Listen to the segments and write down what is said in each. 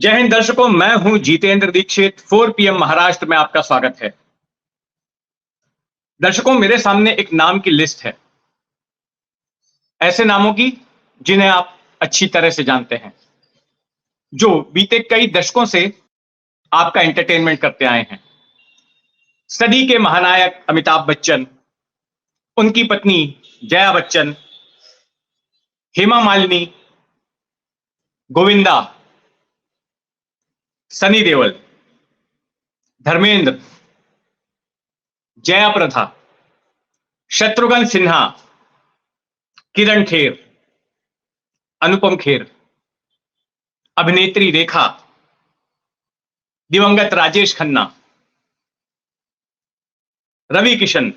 जय हिंद दर्शकों, मैं हूं जितेंद्र दीक्षित। 4 पीएम महाराष्ट्र में आपका स्वागत है। दर्शकों, मेरे सामने एक नाम की लिस्ट है, ऐसे नामों की जिन्हें आप अच्छी तरह से जानते हैं, जो बीते कई दशकों से आपका एंटरटेनमेंट करते आए हैं। सदी के महानायक अमिताभ बच्चन, उनकी पत्नी जया बच्चन, हेमा मालिनी, गोविंदा, सनी देओल, धर्मेंद्र, जया प्रदा, शत्रुघ्न सिन्हा, किरण खेर, अनुपम खेर, अभिनेत्री रेखा, दिवंगत राजेश खन्ना, रवि किशन,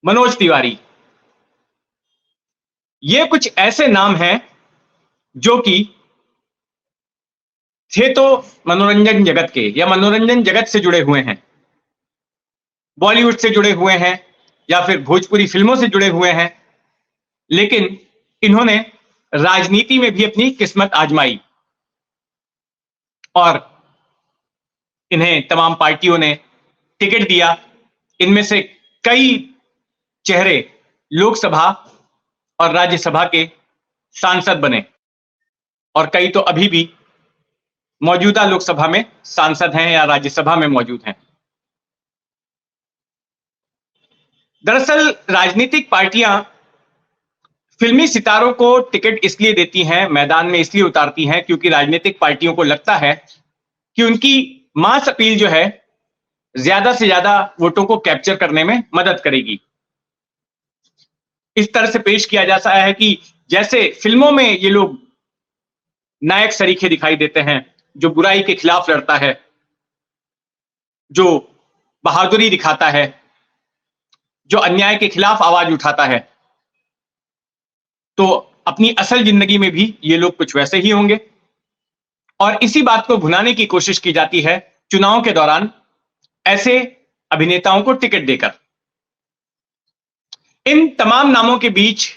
मनोज तिवारी। ये कुछ ऐसे नाम हैं जो कि थे तो मनोरंजन जगत के या मनोरंजन जगत से जुड़े हुए हैं, बॉलीवुड से जुड़े हुए हैं या फिर भोजपुरी फिल्मों से जुड़े हुए हैं, लेकिन इन्होंने राजनीति में भी अपनी किस्मत आजमाई और इन्हें तमाम पार्टियों ने टिकट दिया। इनमें से कई चेहरे लोकसभा और राज्यसभा के सांसद बने और कई तो अभी भी मौजूदा लोकसभा में सांसद हैं या राज्यसभा में मौजूद हैं। दरअसल राजनीतिक पार्टियां फिल्मी सितारों को टिकट इसलिए देती हैं, मैदान में इसलिए उतारती हैं, क्योंकि राजनीतिक पार्टियों को लगता है कि उनकी मास अपील जो है ज्यादा से ज्यादा वोटों को कैप्चर करने में मदद करेगी। इस तरह से पेश किया जाता है कि जैसे फिल्मों में ये लोग नायक सरीखे दिखाई देते हैं, जो बुराई के खिलाफ लड़ता है, जो बहादुरी दिखाता है, जो अन्याय के खिलाफ आवाज उठाता है, तो अपनी असल जिंदगी में भी ये लोग कुछ वैसे ही होंगे। और इसी बात को भुनाने की कोशिश की जाती है चुनाव के दौरान ऐसे अभिनेताओं को टिकट देकर। इन तमाम नामों के बीच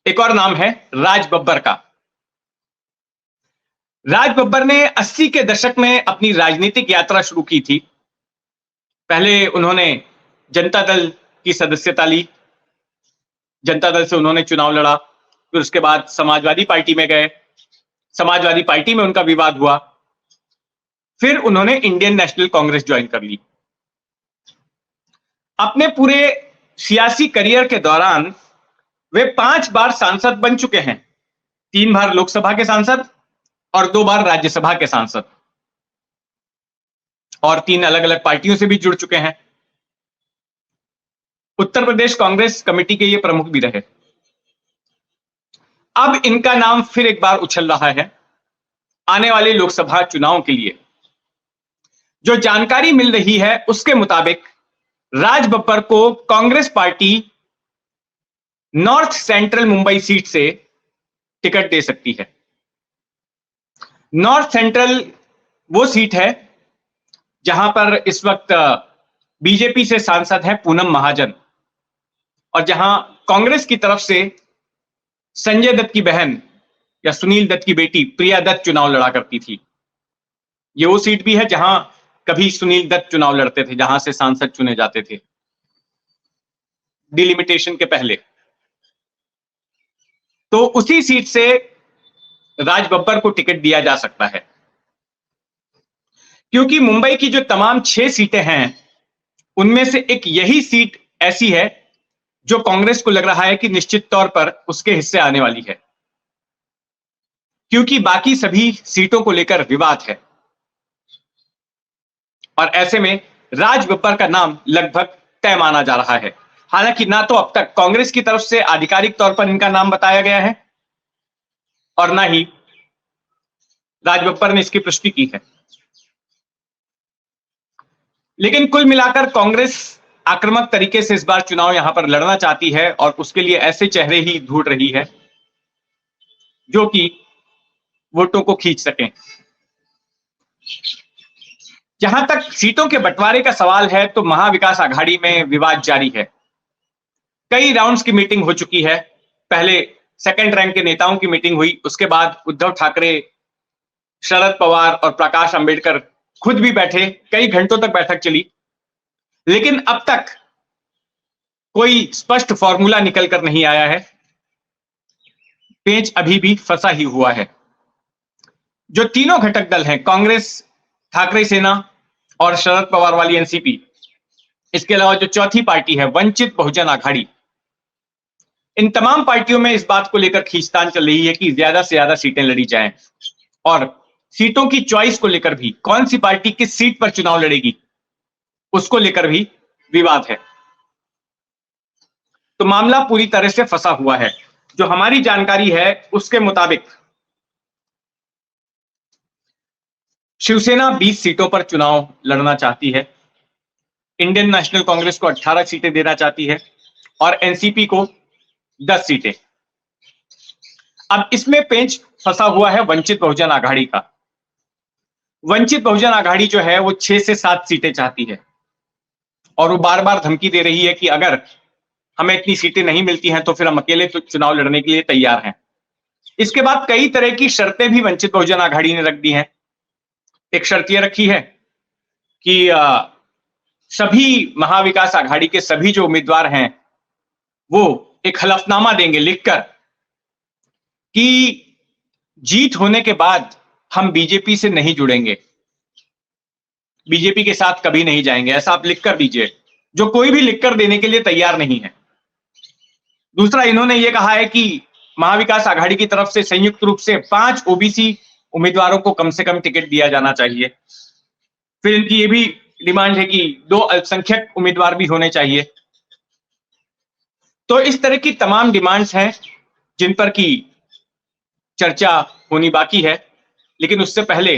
एक और नाम है राज बब्बर का। राज बब्बर ने 80 के दशक में अपनी राजनीतिक यात्रा शुरू की थी। पहले उन्होंने जनता दल की सदस्यता ली, जनता दल से उन्होंने चुनाव लड़ा, फिर उसके बाद समाजवादी पार्टी में गए, समाजवादी पार्टी में उनका विवाद हुआ, फिर उन्होंने इंडियन नेशनल कांग्रेस ज्वाइन कर ली। अपने पूरे सियासी करियर के दौरान वे 5 बार सांसद बन चुके हैं, 3 बार लोकसभा के सांसद और 2 बार राज्यसभा के सांसद, और 3 अलग अलग पार्टियों से भी जुड़ चुके हैं। उत्तर प्रदेश कांग्रेस कमेटी के ये प्रमुख भी रहे। अब इनका नाम फिर एक बार उछल रहा है आने वाले लोकसभा चुनाव के लिए। जो जानकारी मिल रही है उसके मुताबिक राज बब्बर को Congress party north central Mumbai seat से टिकट दे सकती है। नॉर्थ सेंट्रल वो सीट है जहां पर इस वक्त बीजेपी से सांसद है पूनम महाजन, और जहां कांग्रेस की तरफ से संजय दत्त की बहन या सुनील दत्त की बेटी प्रिया दत्त चुनाव लड़ा करती थी। ये वो सीट भी है जहां कभी सुनील दत्त चुनाव लड़ते थे, जहां से सांसद चुने जाते थे डिलिमिटेशन के पहले। तो उसी सीट से राज बब्बर को टिकट दिया जा सकता है, क्योंकि मुंबई की जो तमाम 6 सीटें हैं उनमें से एक यही सीट ऐसी है जो कांग्रेस को लग रहा है कि निश्चित तौर पर उसके हिस्से आने वाली है, क्योंकि बाकी सभी सीटों को लेकर विवाद है। और ऐसे में राज बब्बर का नाम लगभग तय माना जा रहा है। हालांकि ना तो अब तक कांग्रेस की तरफ से आधिकारिक तौर पर इनका नाम बताया गया है और ना ही राज बब्बर ने इसकी पुष्टि की है। लेकिन कुल मिलाकर कांग्रेस आक्रामक तरीके से इस बार चुनाव यहां पर लड़ना चाहती है और उसके लिए ऐसे चेहरे ही ढूंढ रही है जो कि वोटों को खींच सकें। जहां तक सीटों के बंटवारे का सवाल है तो महाविकास आघाड़ी में विवाद जारी है। कई राउंड्स की मीटिंग हो चुकी है। पहले सेकंड रैंक के नेताओं की मीटिंग हुई, उसके बाद उद्धव ठाकरे शरद पवार और प्रकाश अंबेडकर खुद भी बैठे, कई घंटों तक बैठक चली, लेकिन अब तक कोई स्पष्ट फॉर्मूला निकल कर नहीं आया है। पेंच अभी भी फंसा ही हुआ है। जो तीनों घटक दल हैं, कांग्रेस, ठाकरे सेना और शरद पवार वाली एनसीपी, इसके अलावा जो चौथी पार्टी है वंचित बहुजन आघाड़ी, इन तमाम पार्टियों में इस बात को लेकर खींचतान चल रही है कि ज्यादा से ज्यादा सीटें लड़ी जाएं, और सीटों की चॉइस को लेकर भी, कौन सी पार्टी किस सीट पर चुनाव लड़ेगी उसको लेकर भी विवाद है। तो मामला पूरी तरह से फंसा हुआ है। जो हमारी जानकारी है उसके मुताबिक शिवसेना 20 सीटों पर चुनाव लड़ना चाहती है, इंडियन नेशनल कांग्रेस को 18 सीटें देना चाहती है और एनसीपी को 10 सीटें। अब इसमें पेंच फंसा हुआ है वंचित बहुजन आघाड़ी का। वंचित बहुजन आघाड़ी जो है वो 6 से 7 सीटें चाहती है और वो बार बार धमकी दे रही है कि अगर हमें इतनी सीटें नहीं मिलती हैं तो फिर हम अकेले तो चुनाव लड़ने के लिए तैयार हैं। इसके बाद कई तरह की शर्तें भी वंचित बहुजन आघाड़ी ने रख दी हैं। एक शर्त यह रखी है कि सभी महाविकास आघाड़ी के सभी जो उम्मीदवार हैं वो एक हलफनामा देंगे लिखकर कि जीत होने के बाद हम बीजेपी से नहीं जुड़ेंगे, बीजेपी के साथ कभी नहीं जाएंगे, ऐसा आप लिखकर दीजिए। जो कोई भी लिखकर देने के लिए तैयार नहीं है। दूसरा, इन्होंने ये कहा है कि महाविकास आघाड़ी की तरफ से संयुक्त रूप से 5 ओबीसी उम्मीदवारों को कम से कम टिकट दिया जाना चाहिए। फिर इनकी ये भी डिमांड है कि 2 अल्पसंख्यक उम्मीदवार भी होने चाहिए। तो इस तरह की तमाम डिमांड्स हैं जिन पर की चर्चा होनी बाकी है, लेकिन उससे पहले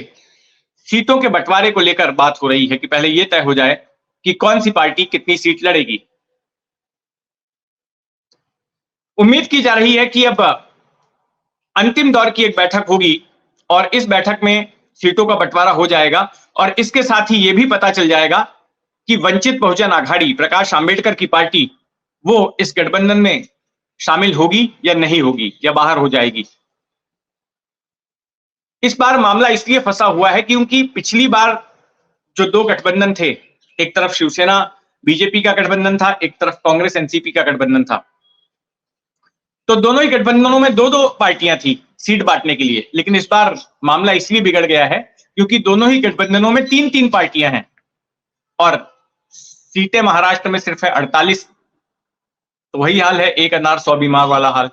सीटों के बंटवारे को लेकर बात हो रही है कि पहले यह तय हो जाए कि कौन सी पार्टी कितनी सीट लड़ेगी। उम्मीद की जा रही है कि अब अंतिम दौर की एक बैठक होगी और इस बैठक में सीटों का बंटवारा हो जाएगा और इसके साथ ही यह भी पता चल जाएगा कि वंचित बहुजन आघाड़ी, प्रकाश आंबेडकर की पार्टी, वो इस गठबंधन में शामिल होगी या नहीं होगी या बाहर हो जाएगी। इस बार मामला इसलिए फंसा हुआ है क्योंकि पिछली बार जो 2 गठबंधन थे, एक तरफ शिवसेना बीजेपी का गठबंधन था, एक तरफ कांग्रेस एनसीपी का गठबंधन था। तो दोनों ही गठबंधनों में 2-2 पार्टियां थी सीट बांटने के लिए, लेकिन इस बार मामला इसलिए बिगड़ गया है क्योंकि दोनों ही गठबंधनों में 3-3 पार्टियां हैं और सीटें महाराष्ट्र में सिर्फ है 48। तो वही हाल है, एक अनार 100 बीमार वाला हाल।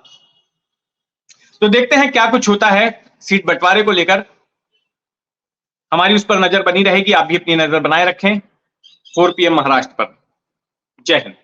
तो देखते हैं क्या कुछ होता है सीट बंटवारे को लेकर। हमारी उस पर नजर बनी रहेगी, आप भी अपनी नजर बनाए रखें। 4 PM महाराष्ट्र पर। जय हिंद।